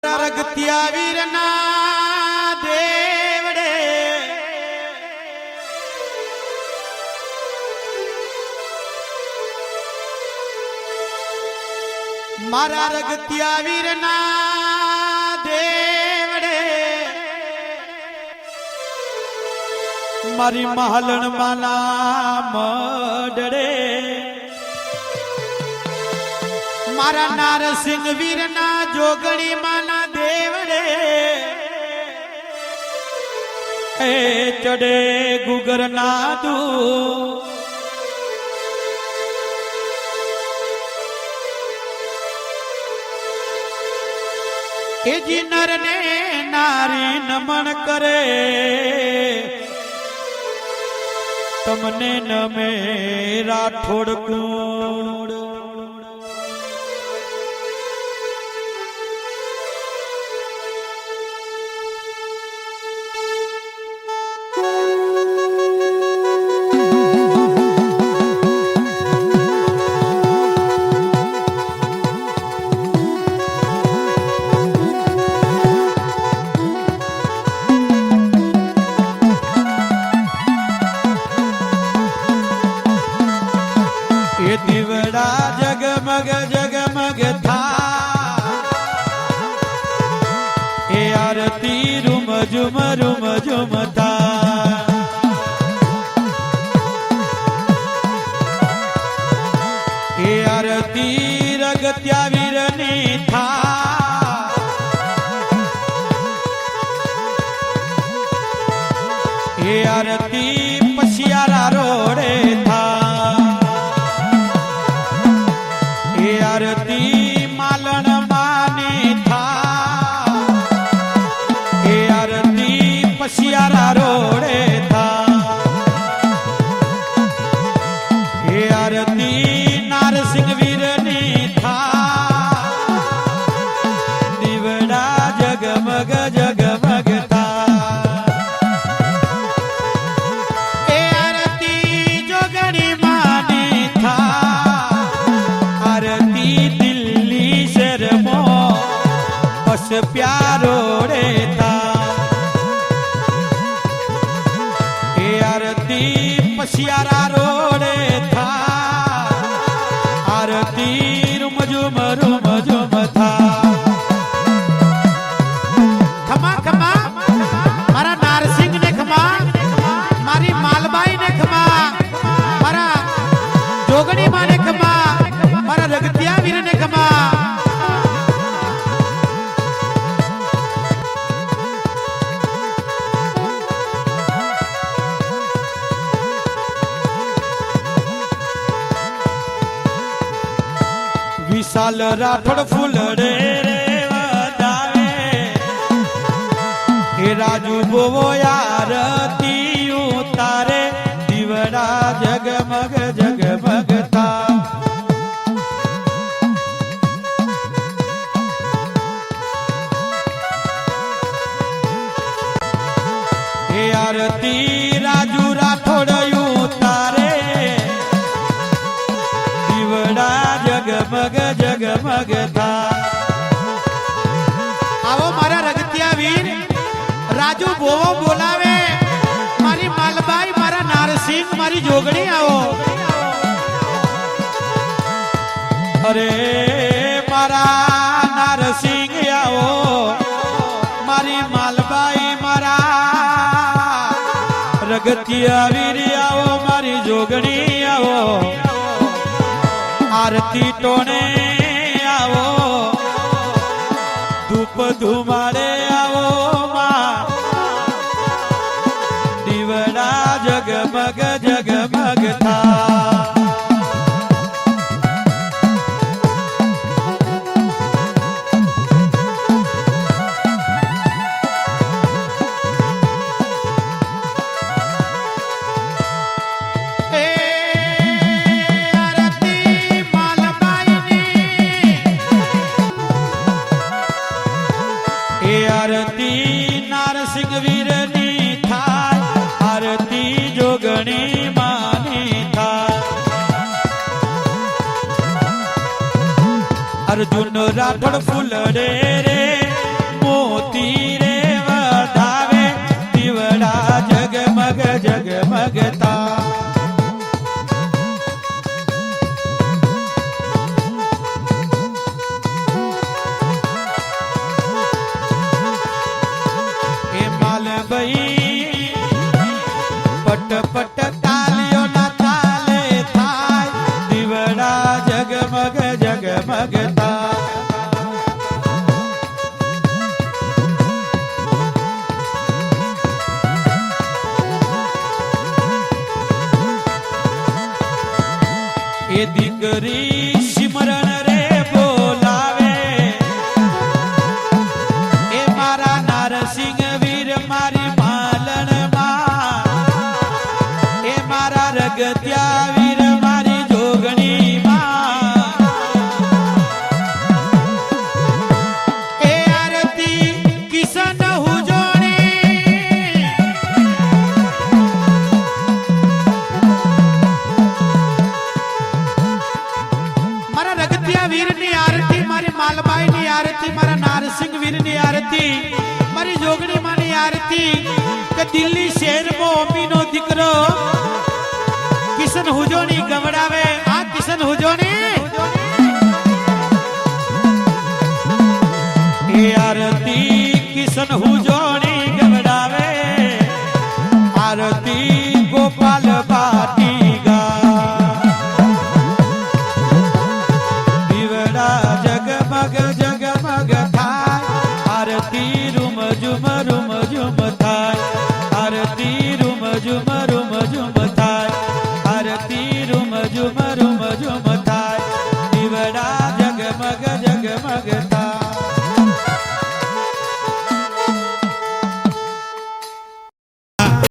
રગતિયા વીરના દેવડે મારા રગતિયા વીરના દેવડે મારી મહાલણ માના મડડે મારા નારસિંહ વીરના જોગણી માના દેવડે એ ચડે ગુગર નાદુ એ જી નર ને નારી નમન કરે તમને નમે રાઠોડ કુંડ દીવડા જગમગ જગમગ થા એ આરતી રૂમ ઝુમ રૂમ ઝુમ થા એ આરતી રગત્યા વીરની થા એ આરતી પશિયારા રોડે થા આરતી માલણ માની થા એ આરતી પશિયારા રોડે થા એ આરતી નારસિંહ વીરની થા દીવડા જગમગ જગમગ થા એ આરતી જોગણી માની થા प्यारो रे था ए आरती पशियारा रोडे था आरती रुम झुम था खमा खमा मारा नारसिंह ने खमा मारी मालबाई ने खमा मारा जोगणी माँ ने खमा मारा रगतिया वीर ने खमा विशाल राठोड फूलड़े रे वदावे हे राजू बोवो आरती उतारे दीवड़ा जगमग जगमग था हे आरती राजू राठोड उतारे दीवड़ा जगमग जगमग था आवो मारा रगतिया वीर राजू बोवो बोलावे मारी मालबाई मारा नारसिंह मारी जोगणी आवो अरे मारा नारसिंह आवो मारी मालबाई मारा रगतिया वीर आवो मारी जोगणी आवो आरती टोने आवो धूप धुमाड़े आवो माँ दीवड़ा जगमग जगमग था आरती नारसिंह वीरनी था आरती जोगणी मानी था अर्जुन राठोड फूलड़े रे નારસિંહ વીરની આરતી મારી જોગણી માની આરતી કે દિલ્હી શહેરમાં અમીનો દીકરો કિશન હુજોની ગવડાવે આ કિશન હુજોની એ આરતી કિશન હુજોની ગવડાવે આરતી ગોપાલ બાટી ગા દીવડા જગમગ જગમગ થાય આરતી રૂમ ઝુમર